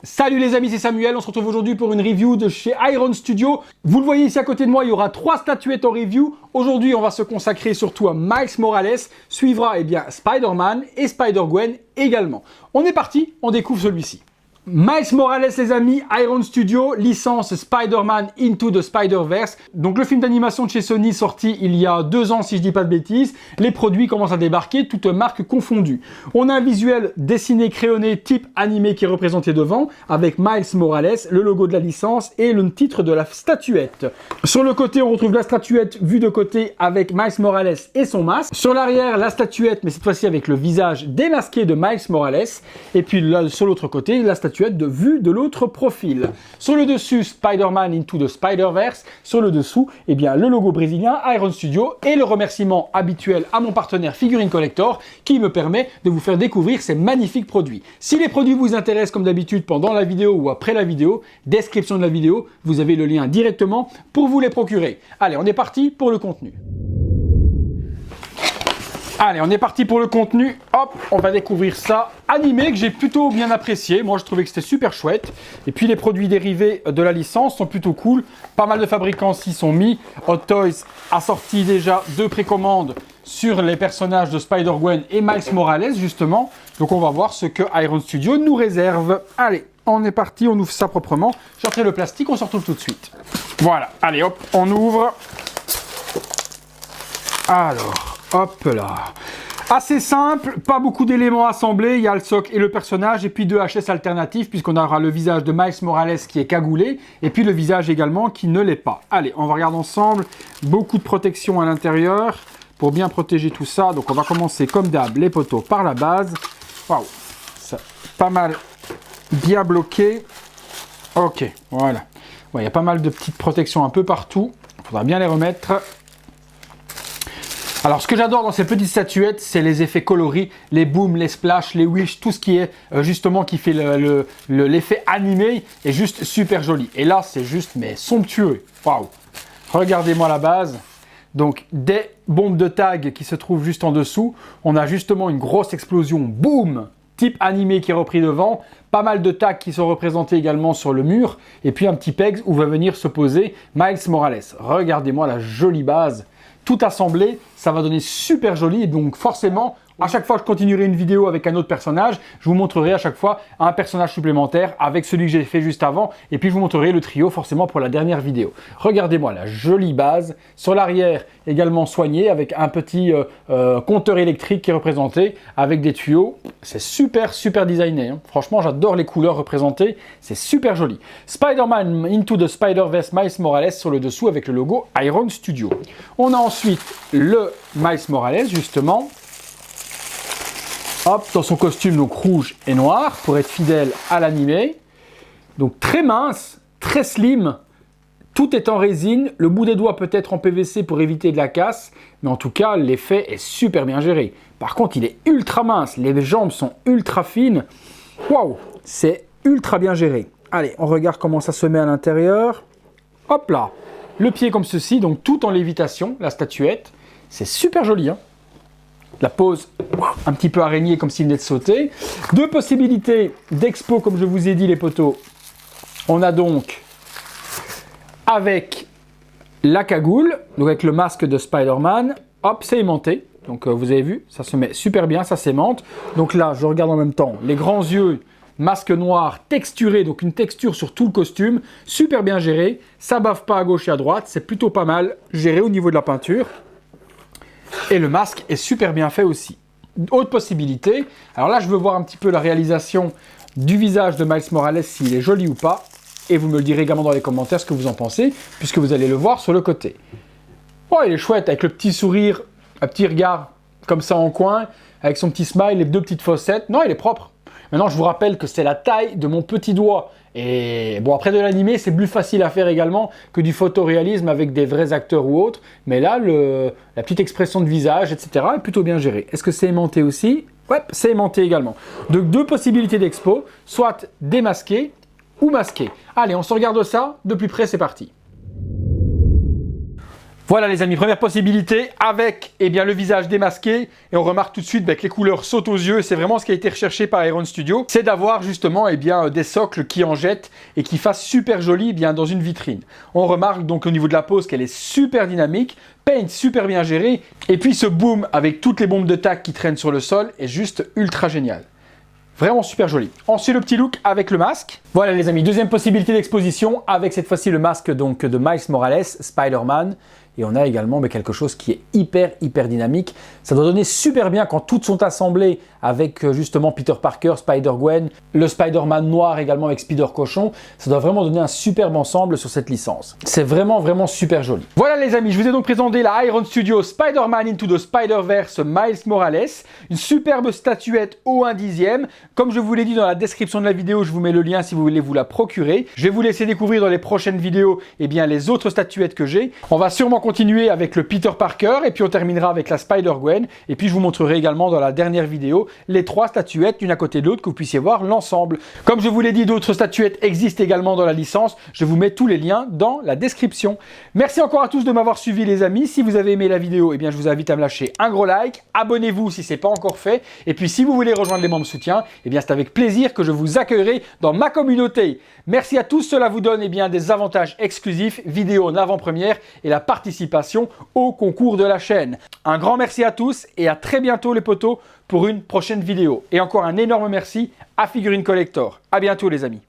Salut les amis, c'est Samuel, on se retrouve aujourd'hui pour une review de chez Iron Studio. Vous le voyez ici à côté de moi, il y aura 3 statuettes en review. Aujourd'hui, on va se consacrer surtout à Miles Morales, suivra Spider-Man et Spider-Gwen également. On est parti, on découvre celui-ci. Miles Morales les amis, Iron Studio, licence Spider-Man Into the Spider-Verse. Donc le film d'animation de chez Sony sorti il y a 2 ans si je dis pas de bêtises. Les produits commencent à débarquer, toutes marques confondues. On a un visuel dessiné, crayonné, type animé qui est représenté devant, avec Miles Morales, le logo de la licence et le titre de la statuette. Sur le côté, on retrouve la statuette vue de côté avec Miles Morales et son masque. Sur l'arrière, la statuette, mais cette fois-ci avec le visage démasqué de Miles Morales. Et puis là, sur l'autre côté, la statuette de vue de l'autre profil. Sur le dessus, Spider-Man Into the Spider-Verse. Sur le dessous, le logo brésilien Iron Studio et le remerciement habituel à mon partenaire Figurine Collector qui me permet de vous faire découvrir ces magnifiques produits. Si les produits vous intéressent comme d'habitude pendant la vidéo ou après la vidéo, description de la vidéo, vous avez le lien directement pour vous les procurer. Allez, on est parti pour le contenu. Allez, on est parti pour le contenu. Hop, on va découvrir ça. Animé que j'ai plutôt bien apprécié. Moi, je trouvais que c'était super chouette. Et puis, les produits dérivés de la licence sont plutôt cool. Pas mal de fabricants s'y sont mis. Hot Toys a sorti déjà 2 précommandes sur les personnages de Spider-Gwen et Miles Morales, justement. Donc, on va voir ce que Iron Studio nous réserve. Allez, on est parti. On ouvre ça proprement. J'ai retiré le plastique. On se retrouve tout de suite. Voilà. Allez, hop, on ouvre. Alors... hop là. Assez simple, pas beaucoup d'éléments assemblés. Il y a le socle et le personnage, et puis 2 HS alternatifs, puisqu'on aura le visage de Miles Morales qui est cagoulé, et puis le visage également qui ne l'est pas. Allez, on va regarder ensemble. Beaucoup de protection à l'intérieur pour bien protéger tout ça. Donc on va commencer comme d'hab, les poteaux par la base. Waouh, ça pas mal bien bloqué. Ok, voilà. Ouais, il y a pas mal de petites protections un peu partout. Il faudra bien les remettre. Alors, ce que j'adore dans ces petites statuettes, c'est les effets coloris, les booms, les splashs, les wish, tout ce qui est justement qui fait l'effet animé est juste super joli. Et là, c'est juste mais somptueux. Waouh! Regardez-moi la base. Donc, des bombes de tag qui se trouvent juste en dessous. On a justement une grosse explosion, boum, type animé qui est repris devant. Pas mal de tags qui sont représentés également sur le mur. Et puis un petit pegs où va venir se poser Miles Morales. Regardez-moi la jolie base. Tout assemblé, ça va donner super joli. Et donc forcément, à chaque fois que je continuerai une vidéo avec un autre personnage, je vous montrerai à chaque fois un personnage supplémentaire avec celui que j'ai fait juste avant. Et puis je vous montrerai le trio forcément pour la dernière vidéo. Regardez-moi la jolie base. Sur l'arrière, également soigné avec un petit compteur électrique qui est représenté avec des tuyaux. C'est super designé. Hein. Franchement, j'adore les couleurs représentées. C'est super joli. Spider-Man Into the Spider-Verse Miles Morales sur le dessous avec le logo Iron Studio. On a ensuite le Miles Morales justement. Hop, dans son costume donc rouge et noir pour être fidèle à l'animé. Donc très mince, très slim, tout est en résine. Le bout des doigts peut être en PVC pour éviter de la casse, mais en tout cas l'effet est super bien géré. Par contre, il est ultra mince, les jambes sont ultra fines. Waouh, c'est ultra bien géré. Allez, on regarde comment ça se met à l'intérieur. Hop là, le pied comme ceci, donc tout en lévitation, la statuette. C'est super joli, hein. La pose un petit peu araignée comme s'il venait de sauter. 2 possibilités d'expo comme je vous ai dit les potos. On a donc avec la cagoule, donc avec le masque de Spider-Man. Hop, c'est aimanté. Donc vous avez vu, ça se met super bien, ça s'aimante. Donc là, je regarde en même temps les grands yeux, masque noir texturé, donc une texture sur tout le costume. Super bien géré, ça bave pas à gauche et à droite, c'est plutôt pas mal géré au niveau de la peinture. Et le masque est super bien fait aussi. Autre possibilité, alors là je veux voir un petit peu la réalisation du visage de Miles Morales, s'il est joli ou pas. Et vous me le direz également dans les commentaires ce que vous en pensez, puisque vous allez le voir sur le côté. Oh, il est chouette, avec le petit sourire, un petit regard comme ça en coin, avec son petit smile, les 2 petites fossettes. Non, il est propre. Maintenant, je vous rappelle que c'est la taille de mon petit doigt. Et bon, après de l'animé, c'est plus facile à faire également que du photoréalisme avec des vrais acteurs ou autres. Mais là, la petite expression de visage, etc. est plutôt bien gérée. Est-ce que c'est aimanté aussi? Ouais, c'est aimanté également. Donc 2 possibilités d'expo, soit démasqué ou masqué. Allez, on se regarde ça de plus près, c'est parti. Voilà les amis, première possibilité avec le visage démasqué et on remarque tout de suite que les couleurs sautent aux yeux. C'est vraiment ce qui a été recherché par Iron Studio, c'est d'avoir justement des socles qui en jettent et qui fassent super joli dans une vitrine. On remarque donc au niveau de la pose qu'elle est super dynamique, paint super bien géré et puis ce boom avec toutes les bombes de tac qui traînent sur le sol est juste ultra génial. Vraiment super joli. Ensuite le petit look avec le masque. Voilà les amis, deuxième possibilité d'exposition avec cette fois-ci le masque donc de Miles Morales, Spider-Man. Et on a également quelque chose qui est hyper dynamique. Ça doit donner super bien quand toutes sont assemblées avec justement Peter Parker, Spider-Gwen, le Spider-Man noir également avec Spider-Cochon. Ça doit vraiment donner un superbe ensemble sur cette licence. C'est vraiment super joli. Voilà les amis, je vous ai donc présenté la Iron Studio Spider-Man Into the Spider-Verse Miles Morales. Une superbe statuette au 1/10. Comme je vous l'ai dit dans la description de la vidéo, je vous mets le lien si vous voulez vous la procurer. Je vais vous laisser découvrir dans les prochaines vidéos les autres statuettes que j'ai. On va sûrement continuer avec le Peter Parker et puis on terminera avec la Spider-Gwen et puis je vous montrerai également dans la dernière vidéo les 3 statuettes l'une à côté de l'autre que vous puissiez voir l'ensemble. Comme je vous l'ai dit, d'autres statuettes existent également dans la licence. Je vous mets tous les liens dans la description. Merci encore à tous de m'avoir suivi les amis. Si vous avez aimé la vidéo, je vous invite à me lâcher un gros like. Abonnez-vous si ce n'est pas encore fait. Et puis si vous voulez rejoindre les membres soutien, c'est avec plaisir que je vous accueillerai dans ma communauté. Merci à tous, cela vous donne des avantages exclusifs, vidéos en avant-première et la participation au concours de la chaîne. Un grand merci à tous et à très bientôt les potos pour une prochaine vidéo. Et encore un énorme merci à Figurine Collector. À bientôt les amis.